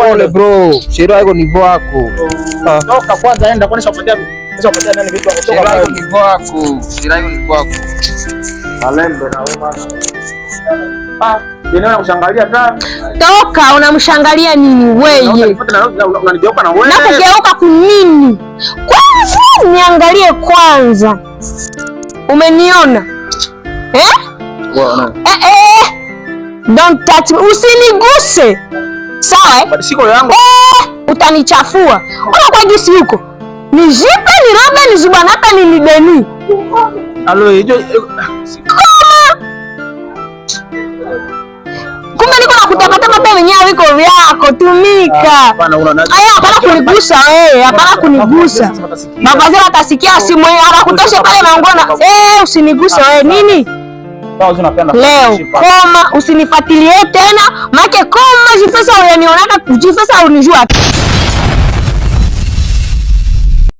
pole bro. Sheria yako ni wako. Toka kwanza enda kuonesha upatia nani vitu wako. Toka sheria yako ni wako. Sheria yako ni wako. Malembe na wewe. Ninaona kushangalia sana. Toka, unamshangalia nini wewe? Unanigeuka na wewe. Nakugeuka kunini? Kwanza niangalie kwanza. Umeniona? Don't touch me. Usiniguse. Sawa? Siko yangu. Utanichafua. Ona kwa jinsi yuko. Nijipe, nirobe, nizubanaka, nilideni. Alo, hiyo kumbe niko nakutapatapa pa wenyewe wiko vyako tumika. Hapana kunigusa wewe, hapana kunigusa. Mavazi atasikia simu anakutosha pale naongona. Usiniguse wewe nini? Leo koma, usinifuatilie tena. Make koma jifesa unanionaka, jifesa unijua.